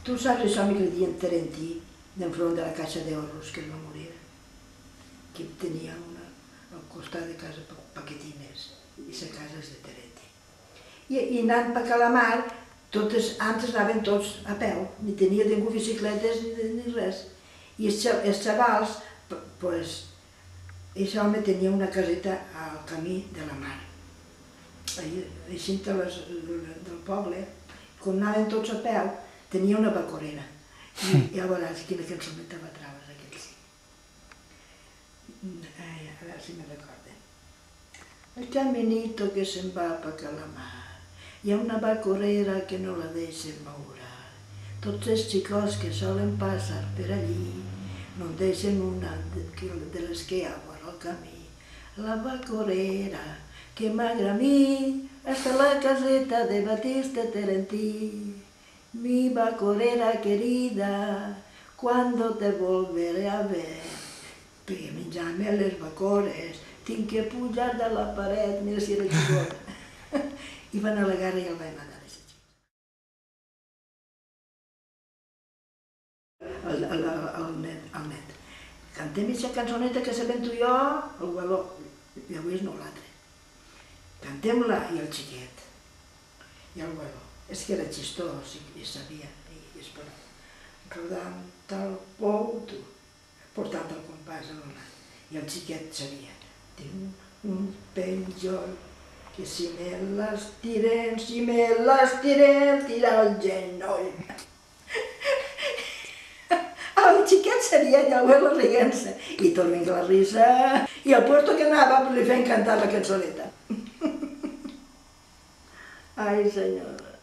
Tu saps això que li diuen Terentí, d'enfront de la Caixa d'Horros, que es va morir, que tenia al costat de casa Paquetines, i la casa és de Terentí. I anant per Calamar, antes anaven tots a peu, ni tenia ningú bicicletes ni res. I els xavals, doncs, aquest home tenia una caseta al camí de la mar. Així del poble, quan anaven tots a peu, tenia una bacorera. I ja veuràs quina cançoneta va traure aquell sí. A veure si me recorde. El caminito que se'n va per Calamar, hi ha una bacorera que no la deixen moure. Tots els xicots que solen passar per allí no en deixen una de les que hi ha vora el camí. La bacorera que magra a mi hasta la caseta de Batista Terentí. Mi bacorera querida, cuando te volveré a ver? Perquè menjant-me les bacores tinc que pujar de la paret, mira si era xicota. I van a la guerra i el van matar. El net. Cantem aquesta cançoneta que sabem tu i jo, el gualó, i avui és no l'altre. Cantem-la i el xiquet, i el gualó. És que era xistós i sabia, i esperava. Rodant el pou, tu, portant el compàs a l'onat. I el xiquet sabia. Tinc un penjol que si me l'estirem, tira el genoll. El xiquet seria i el abuelo riguent-se. I tornen la risa. I al puesto que anava li feien cantar la cançoneta. Ai, senyora.